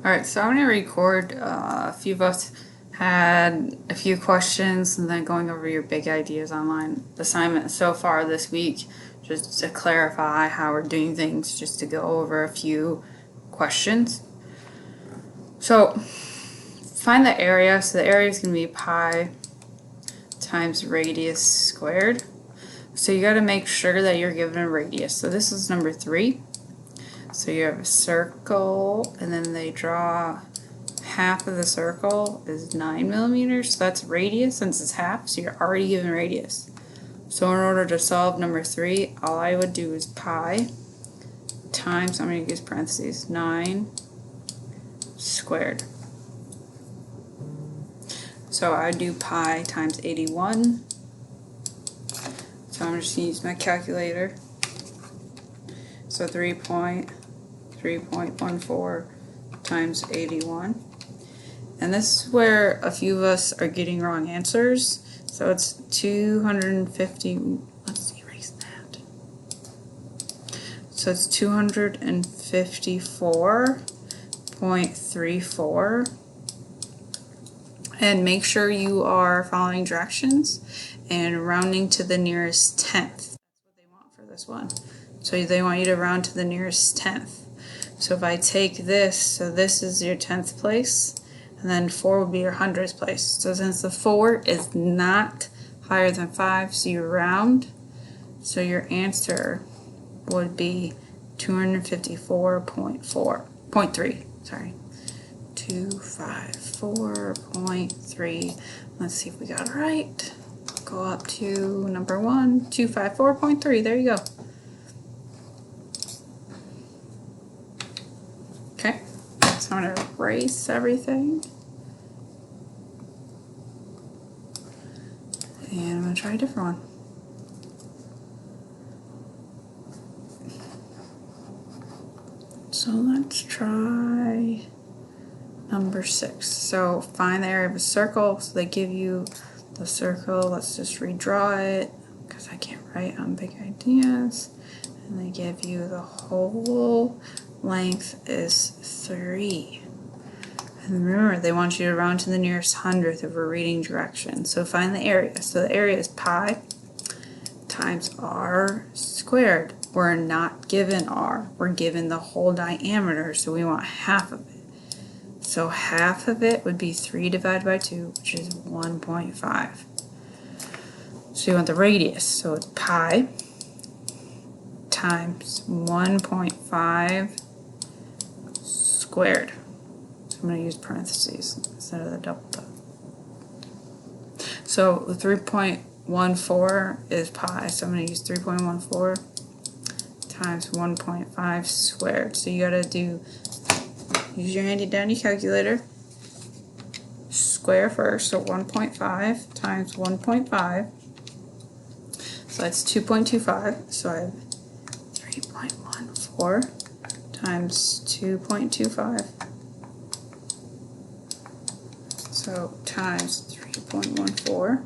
Alright, so I'm going to record a few of us had a few questions and then going over your big ideas online assignment so far this week, just to clarify how we're doing things, just to go over a few questions. So find the area. So the area is going to be pi times radius squared. So you got to make sure that you're given a radius. So this is number 3. So you have a circle, and then they draw half of the circle is 9 millimeters. So that's radius since it's half, so you're already given radius. So in order to solve number 3, all I would do is pi times, I'm going to use parentheses, 9 squared. So I would do pi times 81. So I'm just going to use my calculator. So 3.14 times 81. And this is where a few of us are getting wrong answers. So it's 250, let's erase that. So it's 254.34. And make sure you are following directions and rounding to the nearest tenth. That's what they want for this one. So they want you to round to the nearest tenth. So if I take this, so this is your 10th place, and then 4 would be your 100th place. So since the 4 is not higher than 5, so you round, so your answer would be 254.3, sorry. 254.3. Let's see if we got it right. Go up to number 1, 254.3. There you go. Okay, so I'm going to erase everything. And I'm going to try a different one. So let's try number 6. So find the area of a circle. So they give you the circle. Let's just redraw it because I can't write on big ideas. And they give you the whole length is 3. And remember, they want you to round to the nearest hundredth if we're reading directions. So find the area. So the area is pi times r squared. We're not given r. We're given the whole diameter, so we want half of it. So half of it would be 3 divided by 2, which is 1.5. So you want the radius. So it's pi times 1.5 squared. So I'm going to use parentheses instead of the double dot. So the 3.14 is pi, so I'm going to use 3.14 times 1.5 squared. So you got to use your handy dandy calculator. Square first, so 1.5 times 1.5. So that's 2.25. So I have 3.14 times 2.25. So times 3.14.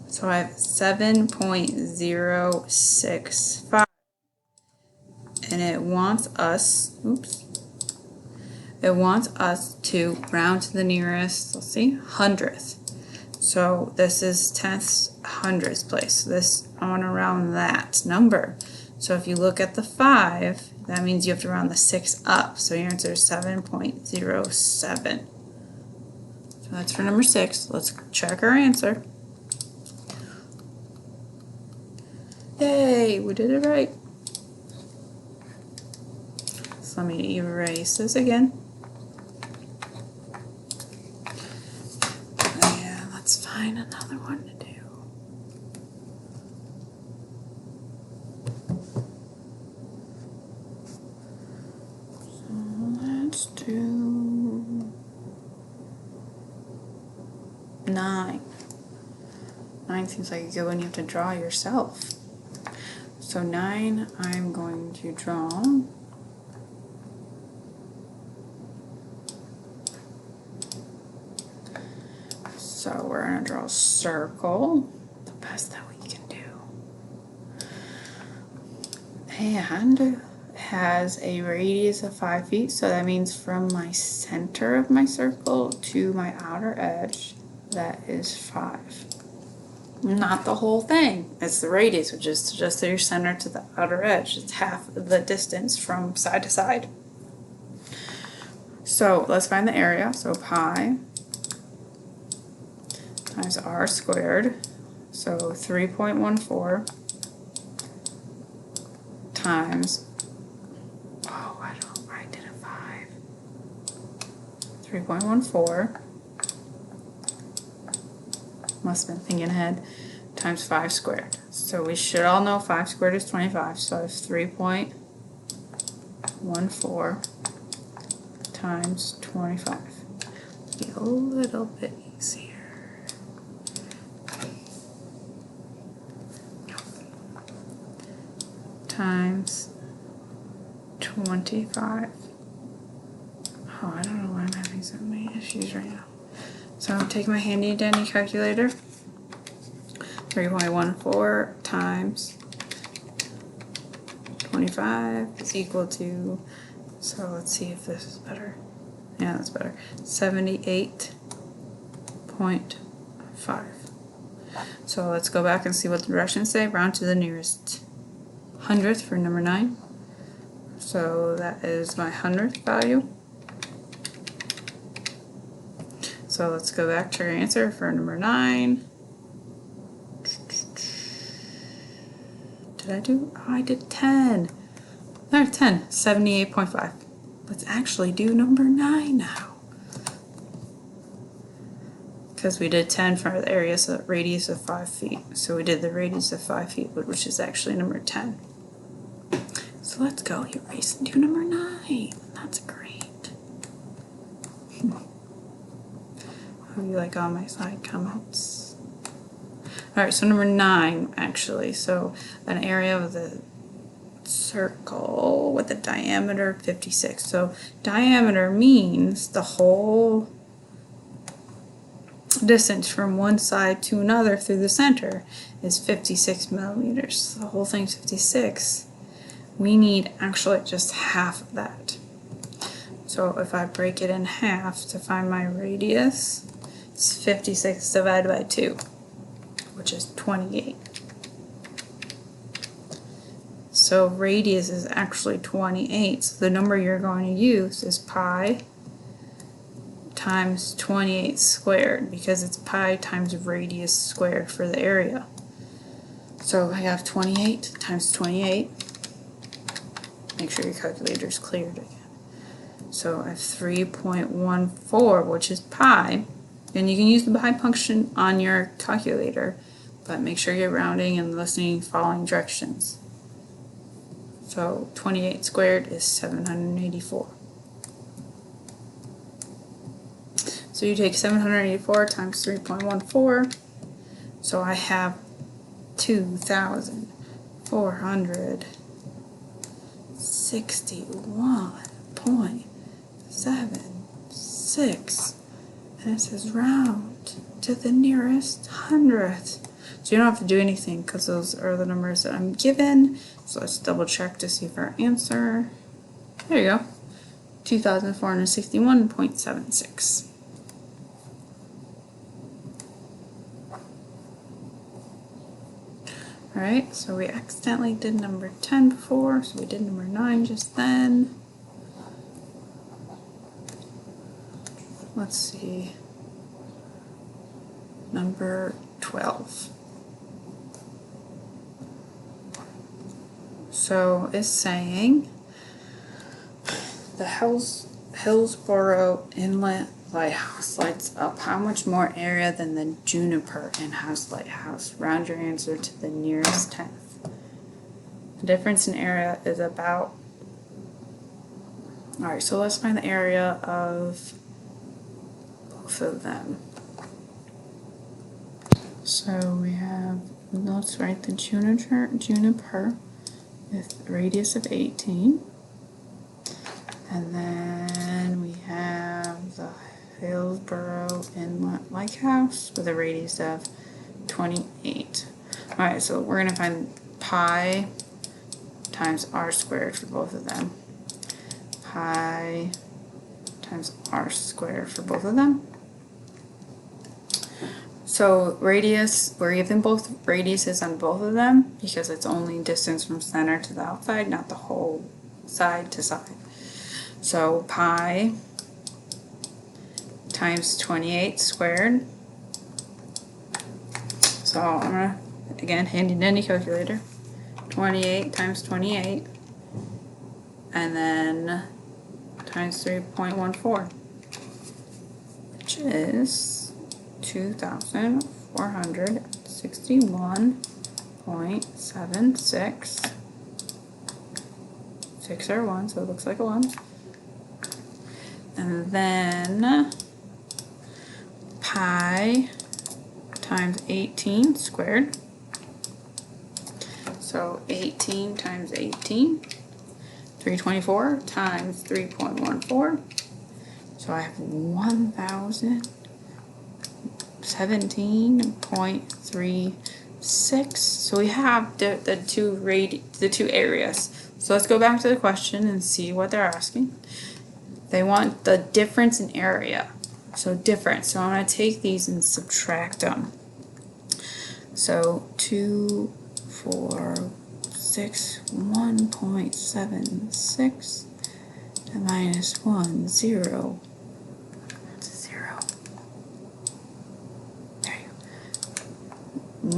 So I have 7.065. And it wants us, it wants us to round to the nearest, let's see, hundredth. So this is tenths, hundredths place. So this, I want to round that number. So if you look at the 5, that means you have to round the 6 up. So your answer is 7.07. So that's for number 6. Let's check our answer. Yay, we did it right. So let me erase this again. And let's find another one to do. So let's do 9. 9 seems like a good one you have to draw yourself. So 9, I'm going to draw. So we're going to draw a circle, the best that we can do. And has a radius of 5 feet, so that means from my center of my circle to my outer edge, that is 5. Not the whole thing. It's the radius, which is just your center to the outer edge. It's half the distance from side to side. So let's find the area. So pi times r squared. So 3.14 times, I did a 5. 3.14. Must have been thinking ahead, times 5 squared. So we should all know 5 squared is 25, so I have 3.14 times 25. Be a little bit easier. Times 25. Oh, I don't know why I'm having so many issues right now. So I'll take my handy dandy calculator. 3.14 times 25 is equal to, so let's see if this is better. Yeah, that's better. 78.5. So let's go back and see what the directions say. Round to the nearest hundredth for number 9. So that is my 100th value. So let's go back to our answer for number 9. Did I do? Oh, I did 10. No, 10. 78.5. Let's actually do number 9 now. Because we did 10 for the radius of 5 feet. So we did the radius of 5 feet, which is actually number 10. So let's go erase and do number 9. That's great. Hope you like all my side comments. Alright, so number 9 actually. So an area of the circle with a diameter of 56. So diameter means the whole distance from one side to another through the center is 56 millimeters. So the whole thing's 56. We need actually just half of that. So if I break it in half to find my radius, it's 56 divided by 2, which is 28. So radius is actually 28. So the number you're going to use is pi times 28 squared, because it's pi times radius squared for the area. So I have 28 times 28. Make sure your calculator is cleared again. So I have 3.14, which is pi. And you can use the pi function on your calculator, but make sure you're rounding and listening, following directions. So 28 squared is 784. So you take 784 times 3.14. So I have 2,461.76. And it says round to the nearest hundredth. So you don't have to do anything because those are the numbers that I'm given. So let's double check to see if our answer. There you go. 2,461.76. Alright, so we accidentally did number 10 before, so we did number 9 just then. Let's see. Number 12. So it's saying the Hillsborough Inlet Lighthouse lights up how much more area than the Juniper In-House Lighthouse? Round your answer to the nearest tenth. The difference in area is about... Alright, so let's find the area of both of them. So we have, let's write the Juniper with a radius of 18. And then we have the Hillsborough Inlet Lighthouse with a radius of 28. Alright, so we're going to find pi times r squared for both of them. Pi times r squared for both of them. So radius, we're given both radiuses on both of them because it's only distance from center to the outside, not the whole side to side. So pi times 28 squared. So I'm gonna, again, handy dandy calculator. 28 times 28, and then times 3.14, which is 2,461.76. 6 or 1, so it looks like a 1. And then pi times 18 squared. So 18 times 18, 324 times 3.14. So I have 1,017.36. So we have the two areas. So let's go back to the question and see what they're asking. They want the difference in area. So difference. So I'm going to take these and subtract them. So 2,461.76 minus 1, 0. That's a 0. There you go.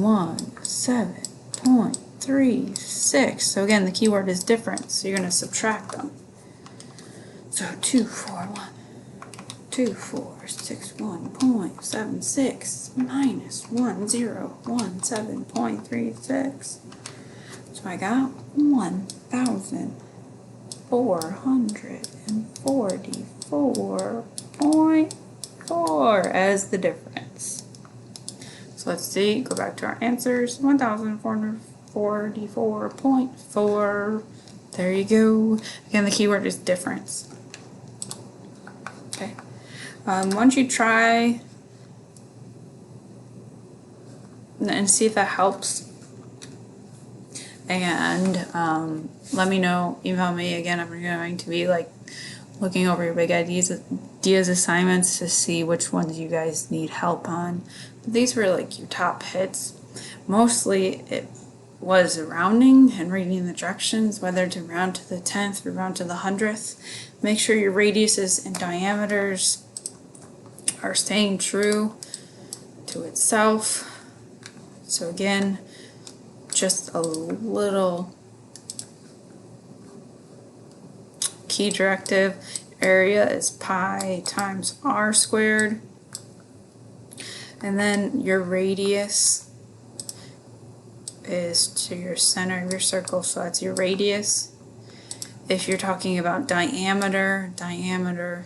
17.36. So again, the keyword is difference. So you're going to subtract them. So 2,461.76 minus 1,017.36. So I got 1,444.4 as the difference. So let's see, go back to our answers. 1,444.4. There you go. Again, the keyword is difference. Okay. Once you try and see if that helps, and let me know, email me. Again, I'm going to be like looking over your big ideas assignments to see which ones you guys need help on. But these were like your top hits. Mostly it was rounding and reading the directions, whether to round to the 10th or round to the 100th. Make sure your radiuses and diameters are staying true to itself. So again, just a little key directive. Area is pi times r squared. And then your radius is to your center of your circle, so that's your radius. If you're talking about diameter, diameter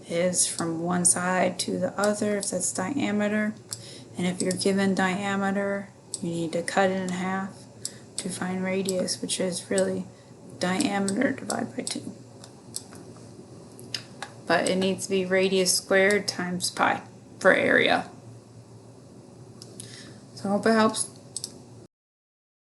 is from one side to the other, if that's diameter. And if you're given diameter, you need to cut it in half to find radius, which is really diameter divided by 2. But it needs to be radius squared times pi for area. So I hope it helps.